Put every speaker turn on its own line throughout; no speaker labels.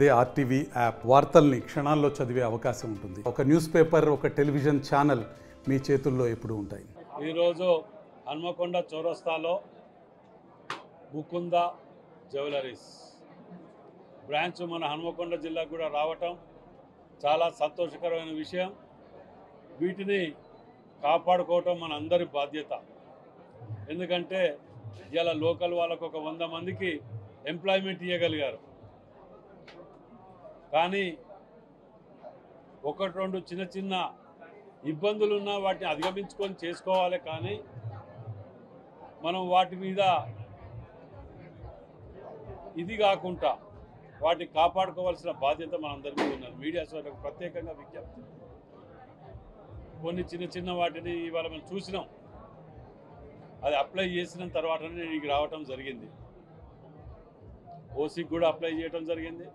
అదే RTV app వార్తల్ని క్షణాల్లో చదివే అవకాశం ఉంటుంది. ఒక న్యూస్ పేపర్, ఒక టెలివిజన్ ఛానల్ మీ చేతుల్లో ఎప్పుడూ ఉంటాయి.
ఈరోజు హన్మకొండ చౌరస్తాలో ముకుంద జ్యువెలరీస్ బ్రాంచ్ మన హన్మకొండ జిల్లాకు కూడా రావటం చాలా సంతోషకరమైన విషయం. వీటిని కాపాడుకోవటం మన అందరి బాధ్యత. ఎందుకంటే ఇలా లోకల్ వాళ్ళకు ఒక 100 మందికి ఎంప్లాయ్మెంట్ ఇవ్వగలిగారు. కానీ 1-2 చిన్న చిన్న ఇబ్బందులున్నా వాటిని అధిగమించుకొని చేసుకోవాలి. కానీ మనం వాటి మీద ఇది కాకుండా వాటిని కాపాడుకోవాల్సిన బాధ్యత మనందరి మీద ఉన్నది. మీడియా సోదరులకు ప్రత్యేకంగా విజ్ఞప్తి. కొన్ని చిన్న చిన్న వాటిని ఇవాళ మనం చూసినాం. అది అప్లై చేసిన తర్వాతనే నేను ఇక్కడికి రావటం జరిగింది. ఓసీకి కూడా అప్లై చేయటం జరిగింది.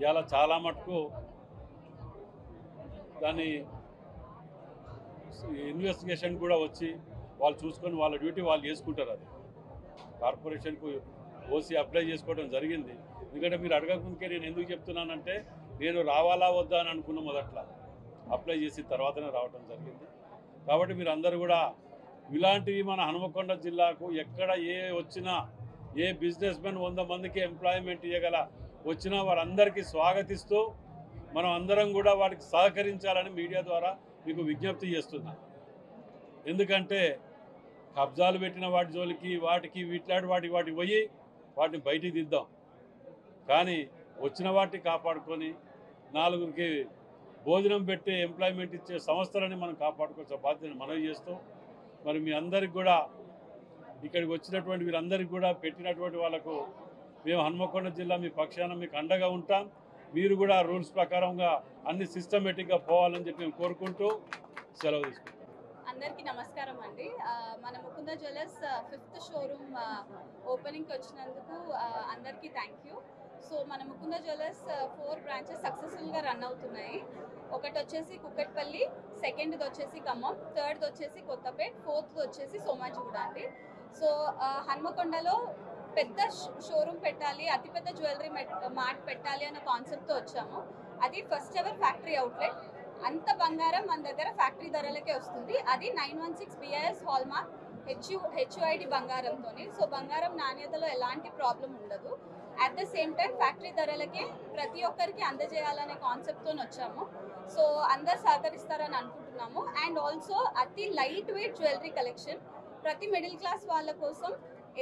ఇవాళ చాలా మటుకు దాన్ని ఇన్వెస్టిగేషన్ కూడా వచ్చి వాళ్ళు చూసుకొని వాళ్ళ డ్యూటీ వాళ్ళు చేసుకుంటారు. అది కార్పొరేషన్కు ఓసీ అప్లై చేసుకోవడం జరిగింది. ఎందుకంటే మీరు అడగకముందుకే నేను ఎందుకు చెప్తున్నానంటే నేను రావాలా వద్దా అని అనుకున్న మొదట్లో అప్లై చేసిన తర్వాతనే రావడం జరిగింది. కాబట్టి మీరు అందరూ కూడా ఇలాంటివి మన హన్మకొండ జిల్లాకు ఎక్కడ వచ్చినా ఏ బిజినెస్ మెన్ 100 మందికి ఎంప్లాయ్మెంట్ ఇవ్వగల వచ్చినా వారందరికీ స్వాగతిస్తూ మనం అందరం కూడా వాటికి సహకరించాలని మీడియా ద్వారా మీకు విజ్ఞప్తి చేస్తున్నా. ఎందుకంటే కబ్జాలు పెట్టిన వాటి జోలికి వాటికి వాటికి పోయి వాటిని బయటికి దిద్దాం. కానీ వచ్చిన వాటిని కాపాడుకొని 4గురికి భోజనం పెట్టి ఎంప్లాయ్మెంట్ ఇచ్చే సంస్థలని మనం కాపాడుకోవాల్సిన బాధ్యతను మనవి చేస్తూ మరి మీ అందరికి కూడా ఇక్కడికి వచ్చినటువంటి వీరందరికీ కూడా పెట్టినటువంటి వాళ్ళకు మేము హన్మకొండ జిల్లా మీ పక్షాన మీకు అండగా ఉంటాం. మీరు కూడా రూల్స్ ప్రకారంగా అన్ని సిస్టమేటిక్గా పోవాలని చెప్పి మేము కోరుకుంటూ సెలవు తీసుకుంటాం.
అందరికీ నమస్కారం అండి. మన ముకుంద జ్యువెలర్స్ 5th షోరూమ్ ఓపెనింగ్కి వచ్చినందుకు అందరికీ థ్యాంక్ యూ. సో మన ముకుంద జ్యువెలర్స్ 4 బ్రాంచెస్ సక్సెస్ఫుల్గా రన్ అవుతున్నాయి. ఒకటి వచ్చేసి కుక్కట్పల్లి, సెకండ్ది వచ్చేసి ఖమ్మం, థర్డ్ది వచ్చేసి కొత్తపేట్, ఫోర్త్ది వచ్చేసి సోమాజిగూడ అండి. సో హన్మకొండలో పెద్ద షోరూమ్ పెట్టాలి, అతిపెద్ద జ్యువెలరీ మార్ట్ పెట్టాలి అన్న కాన్సెప్ట్తో వచ్చాము. అది ఫస్ట్ ఎవర్ ఫ్యాక్టరీ అవుట్లెట్. అంత బంగారం మన దగ్గర ఫ్యాక్టరీ ధరలకే వస్తుంది. అది 916 BIS హాల్మార్క్ HUID బంగారంతో. సో బంగారం నాణ్యతలో ఎలాంటి ప్రాబ్లం ఉండదు. At the same time factory ధరలకే ప్రతి ఒక్కరికి అందజేయాలనే కాన్సెప్ట్తో వచ్చాము. సో అందరు సహకరిస్తారని అనుకుంటున్నాము. అండ్ ఆల్సో అతి లైట్ వెయిట్ జ్యువెలరీ కలెక్షన్ ప్రతి మిడిల్ క్లాస్ వాళ్ళ కోసం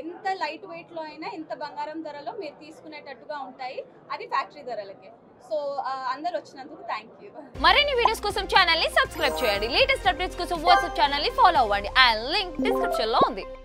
ఎంత లైట్ వెయిట్లో అయినా ఇంత బంగారం ధరలో మీరు తీసుకునేటట్టుగా ఉంటాయి. అది ఫ్యాక్టరీ ధరలకే. సో అందరు వచ్చినందుకు థ్యాంక్ యూ.
మరిన్ని వీడియోస్ కోసం ఛానల్ ని సబ్స్క్రైబ్ చేయండి. లేటెస్ట్ అప్డేట్స్ కోసం వాట్సాప్ ఛానల్ ని ఫాలో అవ్వండి. ఆ లింక్ డిస్క్రిప్షన్ లో ఉంది.